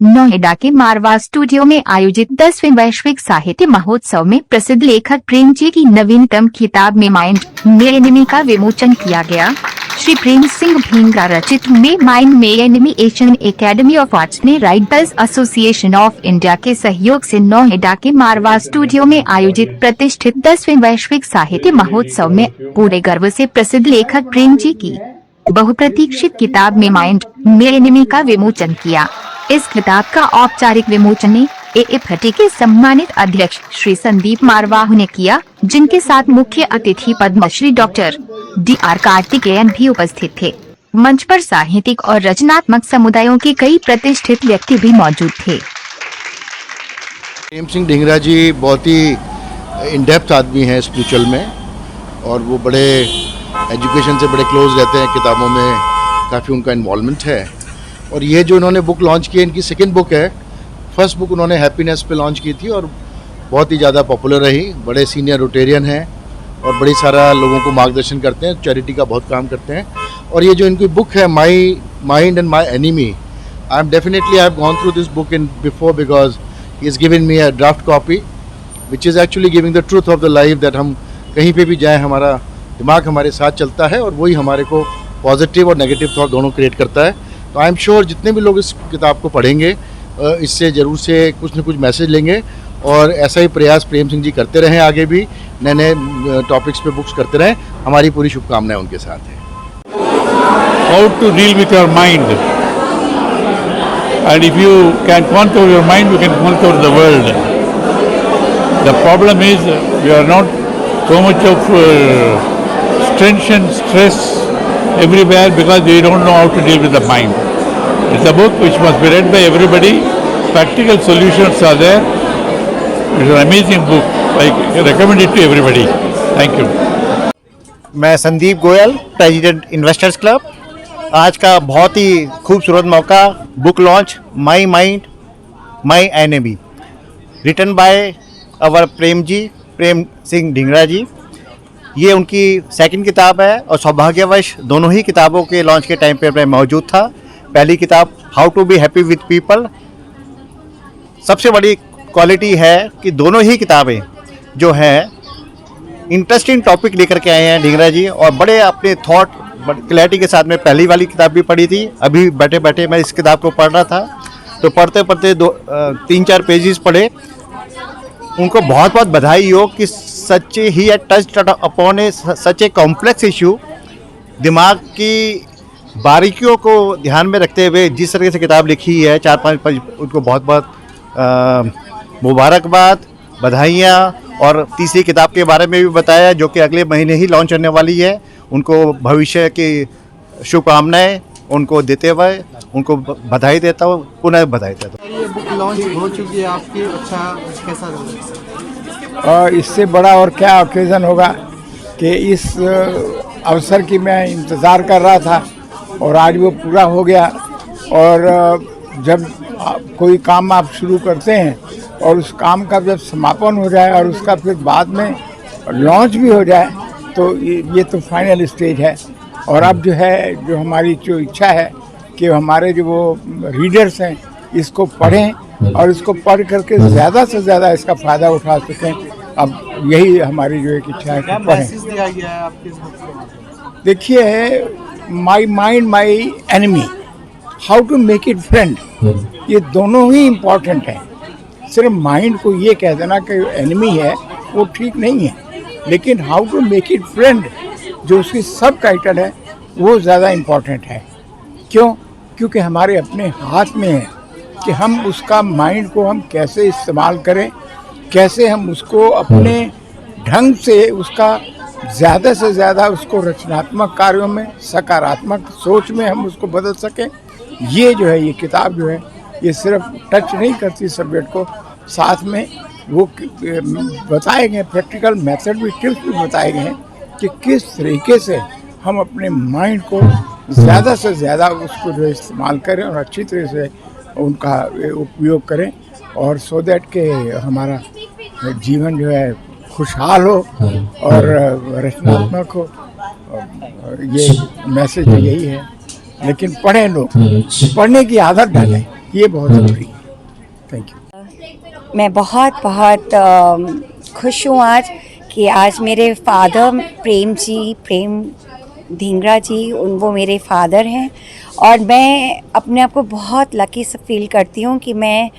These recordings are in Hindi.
नोएडा के मारवा स्टूडियो में आयोजित 10वें वैश्विक साहित्य महोत्सव में प्रसिद्ध लेखक प्रेम जी की नवीनतम किताब मे माइंड मे एनिमी का विमोचन किया गया। श्री प्रेम सिंह भिंगरा रचित my mind my enemy Asian academy of arts ने राइटर्स एसोसिएशन ऑफ इंडिया के सहयोग से नोएडा के मारवा स्टूडियो में आयोजित प्रतिष्ठित 10वें वैश्विक साहित्य महोत्सव में पूरे गर्व से प्रसिद्ध लेखक प्रेम जी की बहुप्रतीक्षित किताब मे माइंड मे एनिमी का विमोचन किया। इस किताब का औपचारिक विमोचन एएफटी के सम्मानित अध्यक्ष श्री संदीप मारवाह ने किया, जिनके साथ मुख्य अतिथि पद्मश्री डॉक्टर DR कार्तिकेयन भी उपस्थित थे। मंच पर साहित्यिक और रचनात्मक समुदायों के कई प्रतिष्ठित व्यक्ति भी मौजूद थे। प्रेम सिंह भिंगरा जी बहुत ही इन डेप्थ आदमी हैं स्पिरिचुअल में, और वो बड़े एजुकेशन से बड़े क्लोज रहते हैं, किताबों में काफ़ी उनका इन्वॉल्वमेंट है। और ये जो उन्होंने बुक लॉन्च की है, इनकी सेकंड बुक है। फर्स्ट बुक उन्होंने हैप्पीनेस पे लॉन्च की थी और बहुत ही ज़्यादा पॉपुलर रही। बड़े सीनियर रोटेरियन हैं और बड़ी सारा लोगों को मार्गदर्शन करते हैं, चैरिटी का बहुत काम करते हैं। और ये जो इनकी बुक है my mind and my enemy, I am definitely I have gone through this book in before because he is given me a draft copy which is actually giving the truth of the life, that हम कहीं पे भी जाएँ हमारा दिमाग हमारे साथ चलता है और वही हमारे को पॉजिटिव और नेगेटिव थॉट दोनों क्रिएट करता है। तो आई एम श्योर जितने भी लोग इस किताब को पढ़ेंगे इससे ज़रूर से कुछ न कुछ मैसेज लेंगे, और ऐसा ही प्रयास प्रेम सिंह जी करते रहें, आगे भी नए नए टॉपिक्स पे बुक्स करते रहें। हमारी पूरी शुभकामनाएं उनके साथ हैं। How to deal with your mind, and if you can conquer your mind, you can conquer the world. The problem is we are not so much of tension, stress everywhere because we don't know how to deal with the mind. It's a book which must be read by everybody. Practical solutions are there. It's an amazing book. I recommend it to everybody. Thank you. मैं Sandeep Goyal, president investors club. आज का बहुत ही खूबसूरत मौका, book launch my mind my enemy, written by our Prem Singh Bhingra ji. ये उनकी सेकंड किताब है और सौभाग्यवश दोनों ही किताबों के लॉन्च के टाइम पे मैं मौजूद था। पहली किताब how to be happy with people. सबसे बड़ी क्वालिटी है कि दोनों ही किताबें जो हैं इंटरेस्टिंग टॉपिक लेकर के आए हैं भिंगरा जी, और बड़े अपने थॉट क्लैरिटी के साथ में पहली वाली किताब भी पढ़ी थी। अभी बैठे बैठे मैं इस किताब को पढ़ रहा था, तो पढ़ते पढ़ते 3-4 पेजेस पढ़े। उनको बहुत बहुत बधाई हो कि सच ही had touched upon a such a complex issue. दिमाग की बारीकियों को ध्यान में रखते हुए जिस तरह से किताब लिखी है, 4-5 पेज, उनको बहुत बहुत मुबारकबाद, बधाइयाँ। और तीसरी किताब के बारे में भी बताया जो कि अगले महीने ही लॉन्च होने वाली है। उनको भविष्य की शुभकामनाएं उनको देते हुए उनको बधाई देता हूँ, पुनः बधाई देता हूँ। ये बुक लॉन्च हो चुकी है आपकी, अच्छा कैसा लगा? और इससे बड़ा और क्या ओकेज़न होगा कि इस अवसर की मैं इंतज़ार कर रहा था और आज वो पूरा हो गया। और जब कोई काम आप शुरू करते हैं और उस काम का जब समापन हो जाए और उसका फिर बाद में लॉन्च भी हो जाए, तो ये तो फाइनल स्टेज है। और अब जो है, जो हमारी जो इच्छा है कि हमारे जो वो रीडर्स हैं इसको पढ़ें और इसको पढ़ करके ज़्यादा से ज़्यादा इसका फ़ायदा उठा सकें। अब यही हमारी जो एक इच्छा है कि पढ़ें। मैसेज दिया गया है आपके इस बुक के माध्यम से? देखिए, my mind my enemy, how to make it friend, ये दोनों ही इम्पॉर्टेंट हैं। सिर्फ माइंड को ये कह देना कि एनिमी है वो ठीक नहीं है, लेकिन how to make it friend जो उसकी सब टाइटल है वो ज़्यादा इम्पॉर्टेंट है। क्यों? क्योंकि हमारे अपने हाथ में है कि हम उसका माइंड को हम कैसे इस्तेमाल करें, कैसे हम उसको अपने ढंग से उसका ज़्यादा से ज़्यादा उसको रचनात्मक कार्यों में, सकारात्मक सोच में हम उसको बदल सकें। ये जो है, ये किताब जो है, ये सिर्फ टच नहीं करती सब्जेक्ट को, साथ में वो बताए गए प्रैक्टिकल मेथड भी, टिप्स भी बताए गए हैं कि किस तरीके से हम अपने माइंड को ज़्यादा से ज़्यादा उसको जो इस्तेमाल करें और अच्छी तरह से उनका उपयोग करें, और सो दैट के हमारा जीवन जो है खुशहाल हो और रचनात्मक हो। ये मैसेज यही है। लेकिन पढ़ें, लोग पढ़ने की आदत डालें। ये बहुत ज़रूरी है। Thank you. मैं बहुत बहुत खुश हूँ आज कि आज मेरे फादर प्रेम धिंगरा जी वो मेरे फादर हैं, और मैं अपने आप को बहुत लकी फील करती हूँ कि मैं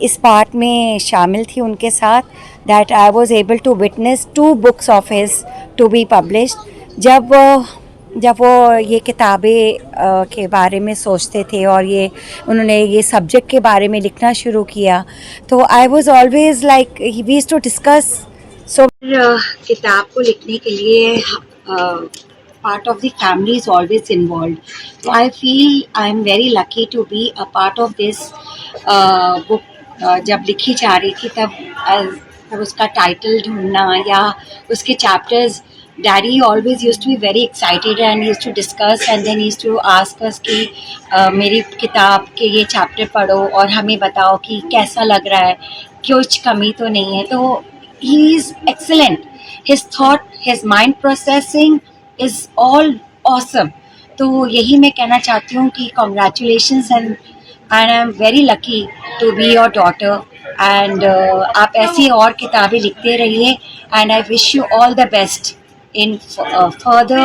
इस पार्ट में शामिल थी उनके साथ, that I was able to witness 2 books of his to be published. जब वो ये किताबें के बारे में सोचते थे और ये उन्होंने ये सब्जेक्ट के बारे में लिखना शुरू किया, तो I was always like we used to discuss. So किताब को लिखने के लिए part of the family is always involved. So I feel I am very lucky to be a part of this book. जब लिखी जा रही थी तब उसका टाइटल ढूंढना या उसके chapters, daddy always used to be very excited and used to discuss and then used to ask us कि मेरी किताब के ये चैप्टर पढ़ो और हमें बताओ कि कैसा लग रहा है, कुछ कमी तो नहीं है। तो he is excellent, his thought, his mind processing is all awesome. तो यही मैं कहना चाहती हूँ कि congratulations and I am very lucky to be your daughter and आप ऐसी और किताबें लिखते रहिए and I wish you all the best in further.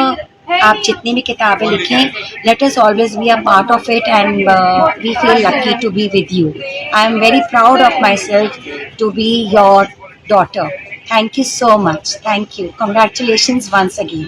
आप जितनी भी किताबें लिखें, let us always be a part of it and we feel lucky to be with you. I am very proud of myself to be your daughter. Thank you so much. Thank you. Congratulations once again.